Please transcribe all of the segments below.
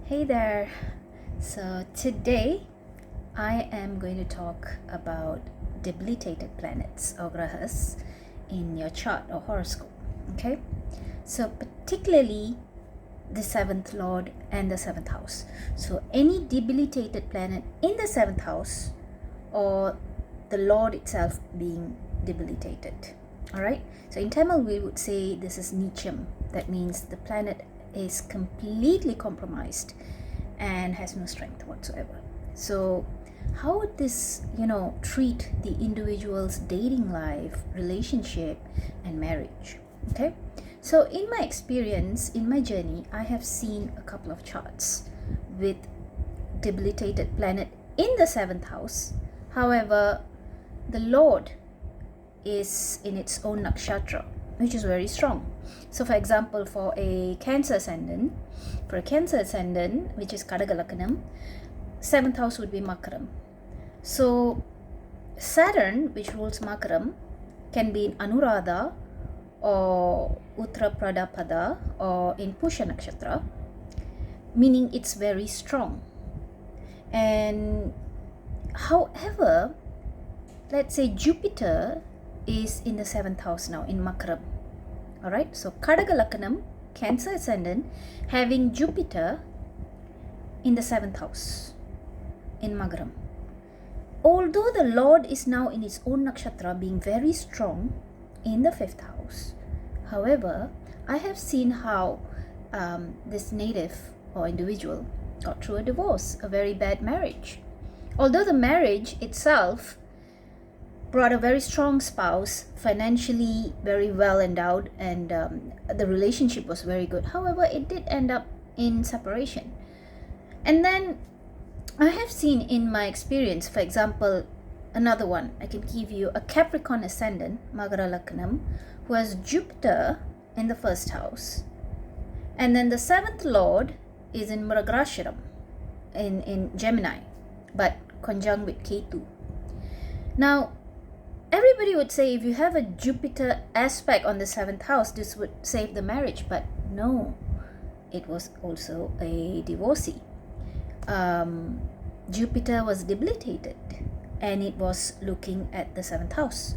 Hey there. So today I am going to talk about debilitated planets or grahas in your chart or horoscope. Okay? So particularly the seventh lord and the seventh house. So any debilitated planet in the seventh house or the lord itself being debilitated. Alright? So in Tamil we would say this is nicham. That means the planet is completely compromised and has no strength whatsoever. So how would this treat the individual's dating life, relationship and marriage? Okay, so in my experience, in my journey, I have seen a couple of charts with debilitated planet in the seventh house. However, the lord is in its own nakshatra, which is very strong. So for example, for a Cancer ascendant, which is Kadagalakanam, seventh house would be Makaram. So Saturn, which rules Makaram, can be in Anuradha or Uttarapadapada or in Pusha Nakshatra, meaning it's very strong. And however, let's say Jupiter is in the seventh house now in Makaram. Alright, so Kadagalakanam, Cancer ascendant, having Jupiter in the seventh house in Makaram. Although the Lord is now in its own nakshatra, being very strong in the fifth house, however, I have seen how this native or individual got through a divorce, a very bad marriage. Although the marriage itself brought a very strong spouse, financially very well endowed, and the relationship was very good. However, it did end up in separation. And then I have seen in my experience, for example, another one, I can give you a Capricorn ascendant, Magara Lakanam, who has Jupiter in the first house. And then the seventh lord is in Mragashiram, in Gemini, but conjunct with Ketu. Now, everybody would say if you have a Jupiter aspect on the seventh house, this would save the marriage, but no, it was also a divorcee. Jupiter was debilitated and it was looking at the seventh house.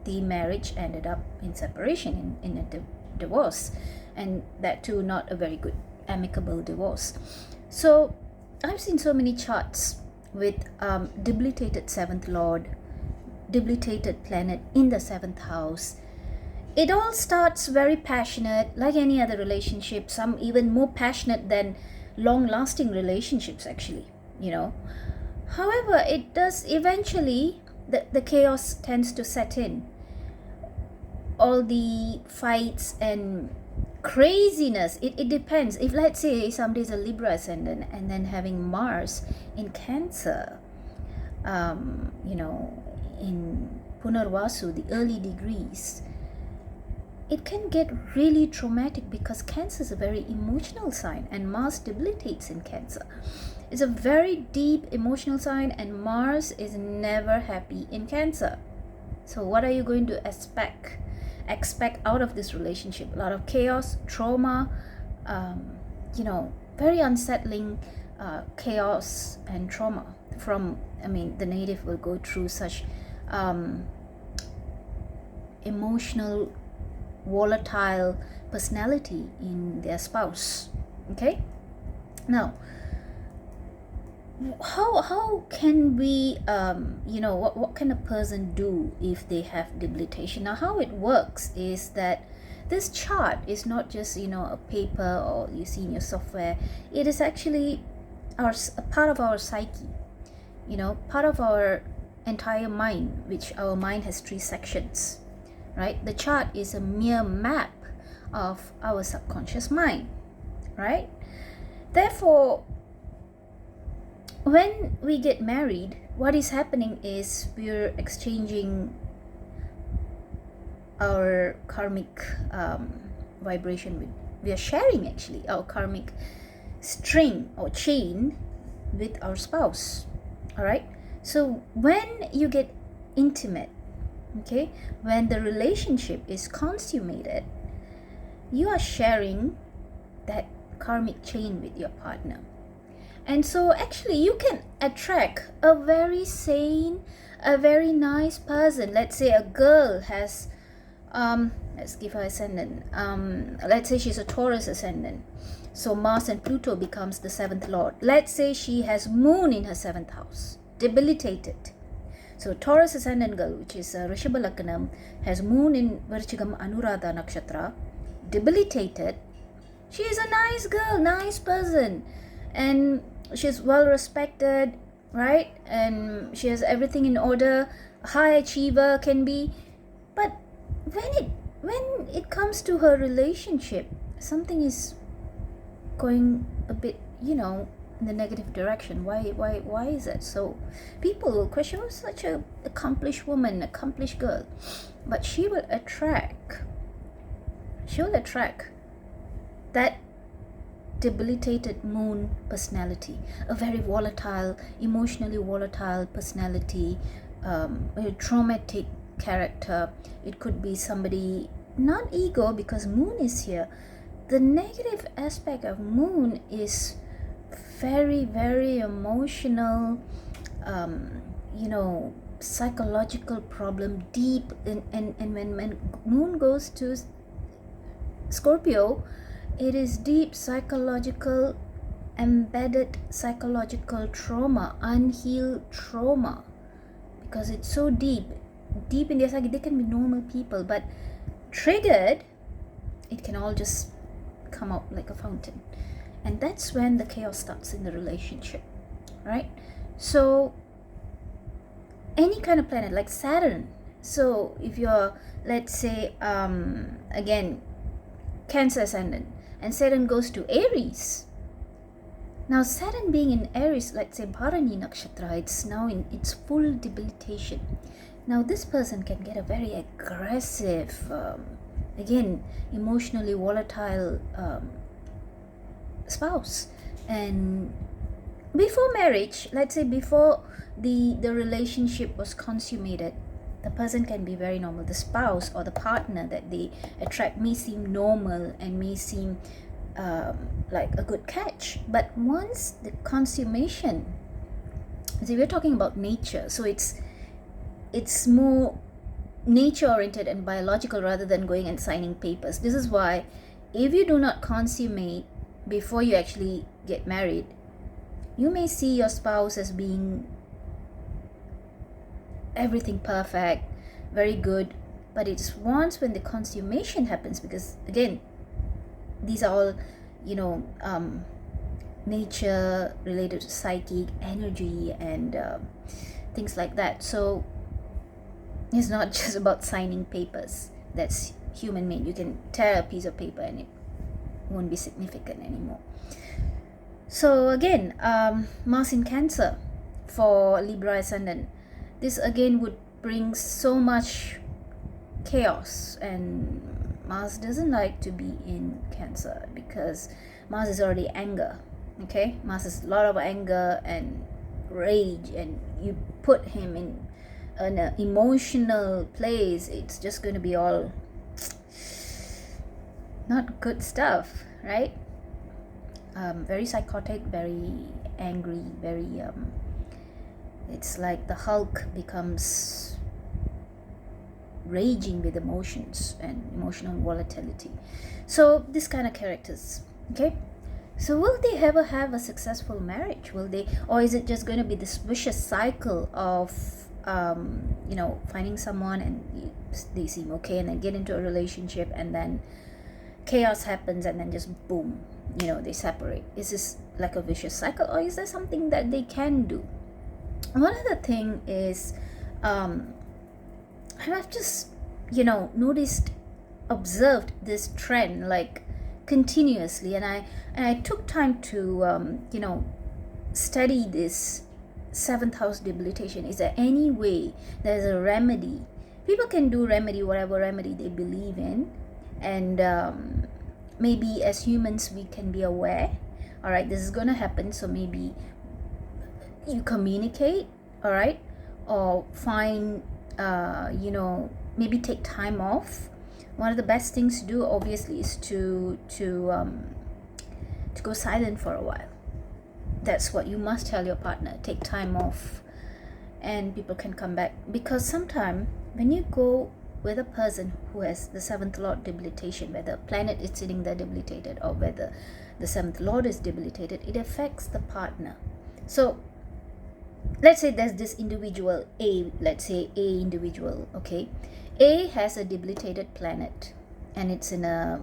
The marriage ended up in separation, in a divorce, and that too not a very good amicable divorce. So I've seen so many charts with debilitated seventh lord, debilitated planet in the seventh house. It all starts very passionate, like any other relationship, some even more passionate than long-lasting relationships actually, However, it does eventually, the chaos tends to set in. All the fights and craziness, it depends. If let's say somebody's a Libra ascendant and then having Mars in Cancer, in Punarvasu, the early degrees, it can get really traumatic because Cancer is a very emotional sign and Mars debilitates in Cancer. It's a very deep emotional sign and Mars is never happy in Cancer. So what are you going to expect out of this relationship? A lot of chaos, trauma, very unsettling chaos and trauma from, the native will go through such emotional, volatile personality in their spouse. Okay, now how can we what can a person do if they have debilitation? Now how it works is that this chart is not just a paper or you see in your software. It is actually a part of our psyche, part of our entire mind, which our mind has 3 sections, right? The chart is a mere map of our subconscious mind, right? Therefore, when we get married, what is happening is we're exchanging our karmic vibration we are sharing actually our karmic string or chain with our spouse. All right, so when you get intimate, okay, when the relationship is consummated, you are sharing that karmic chain with your partner. And so actually you can attract a very sane, a very nice person. Let's say a girl has let's give her ascendant. Let's say she's a Taurus ascendant, so Mars and Pluto becomes the 7th lord. Let's say she has moon in her 7th house, debilitated. So Taurus ascendant girl, which is Rishabha Lagnam, has moon in Virchigam Anuradha Nakshatra, debilitated. She is a nice girl, nice person, and she's well respected, right? And she has everything in order, high achiever can be. But when it comes to her relationship, something is going a bit, in the negative direction. Why is it so? People will question, oh, such a accomplished woman, accomplished girl, but she will attract that debilitated moon personality, a very volatile, emotionally volatile personality, a traumatic character. It could be somebody, not ego, because moon is here. The negative aspect of moon is very, very emotional, psychological problem, deep. And when moon goes to Scorpio, it is deep psychological, embedded psychological trauma, unhealed trauma, because it's so deep in their psyche. They can be normal people, but triggered, it can all just come out like a fountain. And that's when the chaos starts in the relationship, right? So any kind of planet like Saturn, so if you're, let's say, again, Cancer ascendant, and Saturn goes to Aries. Now Saturn being in Aries, let's say Bharani Nakshatra, it's now in its full debilitation. Now this person can get a very aggressive, again, emotionally volatile spouse. And before marriage, let's say before the relationship was consummated, the person can be very normal. The spouse or the partner that they attract may seem normal and may seem like a good catch. But once the consummation, see, we're talking about nature, so it's more nature oriented and biological rather than going and signing papers. This is why if you do not consummate before you actually get married, you may see your spouse as being everything perfect, very good, but it's once when the consummation happens, because again, these are all nature related to psychic energy and things like that. So it's not just about signing papers. That's human made. You can tear a piece of paper and it won't be significant anymore. So again, Mars in Cancer for Libra ascendant, this again would bring so much chaos, and Mars doesn't like to be in Cancer because Mars is already anger. Okay, Mars is a lot of anger and rage, and you put him in an emotional place, it's just going to be all not good stuff, right? Very psychotic, very angry, very it's like the Hulk becomes raging with emotions and emotional volatility. So this kind of characters, okay? So will they ever have a successful marriage? Will they, or is it just going to be this vicious cycle of finding someone and they seem okay and then get into a relationship and then chaos happens and then just boom, they separate? Is this like a vicious cycle, or is there something that they can do? One other thing is I've just observed this trend like continuously, and I took time to study this 7th house debilitation. Is there any way there's a remedy? People can do remedy, whatever remedy they believe in, and maybe as humans we can be aware, all right, this is going to happen, so maybe you communicate, all right, or find maybe take time off. One of the best things to do obviously is to to go silent for a while. That's what you must tell your partner. Take time off and people can come back. Because sometimes when you go with a person who has the seventh lord debilitation, whether a planet is sitting there debilitated or whether the seventh lord is debilitated, it affects the partner. So let's say there's this individual A, let's say A individual, okay? A has a debilitated planet and it's in a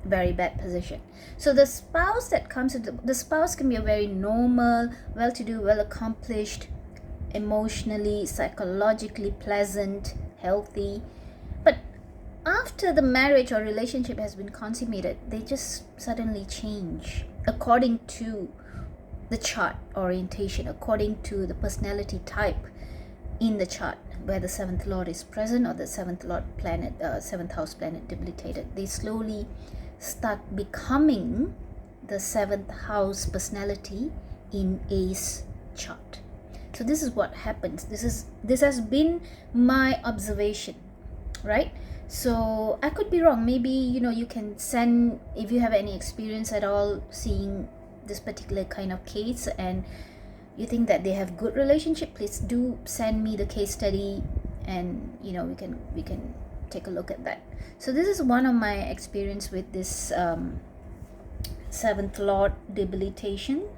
very bad position. So the spouse that comes into the spouse can be a very normal, well-to-do, well-accomplished, emotionally, psychologically pleasant, healthy. But after the marriage or relationship has been consummated, they just suddenly change according to the chart orientation, according to the personality type in the chart, where the seventh lord is present or the seventh lord planet, seventh house planet debilitated. They slowly start becoming the seventh house personality in A's chart. So this is what happens. This has been my observation, right? So I could be wrong. Maybe you can send, if you have any experience at all seeing this particular kind of case and you think that they have good relationship, please do send me the case study and we can take a look at that. So this is one of my experience with this seventh lord debilitation.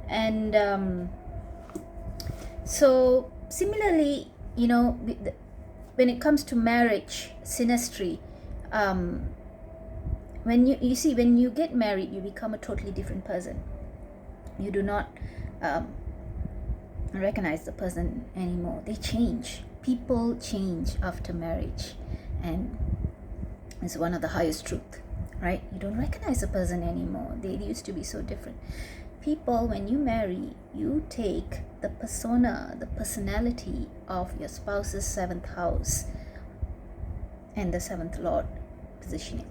And so similarly, when it comes to marriage synastry, when you get married, you become a totally different person. You do not recognize the person anymore. They change. People change after marriage, and it's one of the highest truth, right? You don't recognize a person anymore. They used to be so different. People, when you marry, you take the persona, the personality of your spouse's seventh house and the seventh lord positioning.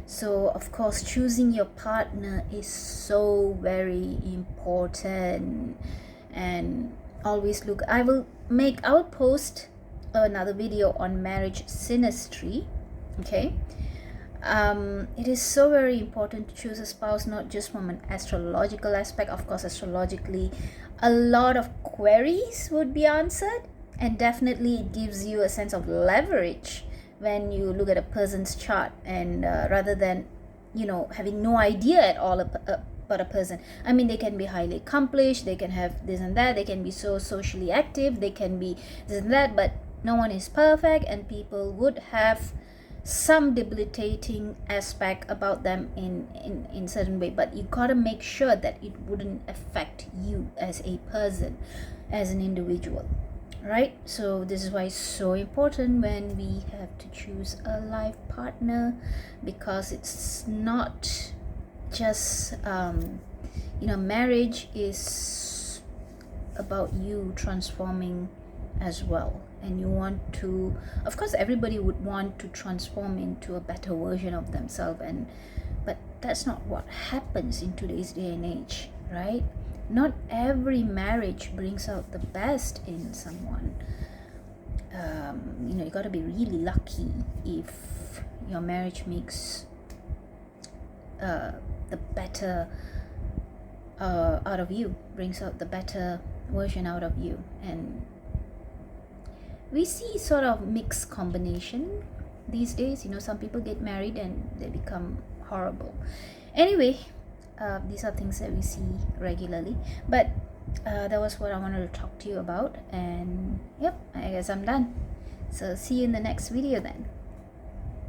So of course, choosing your partner is so very important. And always look, I will post another video on marriage synastry, okay? It is so very important to choose a spouse, not just from an astrological aspect. Of course, astrologically a lot of queries would be answered, and definitely it gives you a sense of leverage when you look at a person's chart, and rather than having no idea at all about a person. I mean, they can be highly accomplished, they can have this and that, they can be so socially active, they can be this and that, but no one is perfect, and people would have some debilitating aspect about them in certain way. But you gotta make sure that it wouldn't affect you as a person, as an individual, right? So this is why it's so important when we have to choose a life partner, because it's not just marriage is about you transforming as well. And you want to, of course everybody would want to transform into a better version of themselves, but that's not what happens in today's day and age, right? Not every marriage brings out the best in someone. You got to be really lucky if your marriage makes the better out of you, brings out the better version out of you. And we see sort of mixed combination these days. Some people get married and they become horrible. Anyway, these are things that we see regularly, but that was what I wanted to talk to you about. And yep, I guess I'm done. So see you in the next video then.